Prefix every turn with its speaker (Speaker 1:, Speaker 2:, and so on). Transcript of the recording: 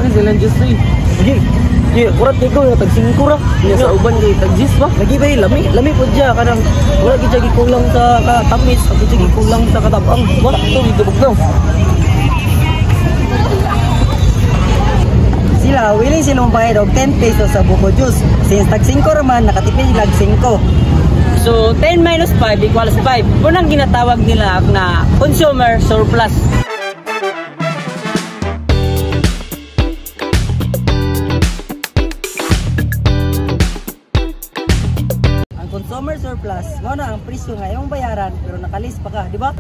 Speaker 1: ni silang juice eh.
Speaker 2: Sige. Sige, kurat kay ko tag 5 ra.
Speaker 1: Iya sa uban kay tag-juice ba?
Speaker 2: Lagi ba lami po dya kanang wala gid jagi kulang sa katamis, ako jagi kulang sa katabang.
Speaker 1: Wala to gitubog daw.
Speaker 2: Sila willing silang bayad og 10 pesos sa buko juice. Since tag 5 ra man nakatipid lag 5.
Speaker 1: So 10 minus 5 equals 5. Unang ginatawag nila na consumer surplus.
Speaker 2: Consumer surplus, mao na ang presyo nga imong bayaran pero nakalis pa ka, di ba?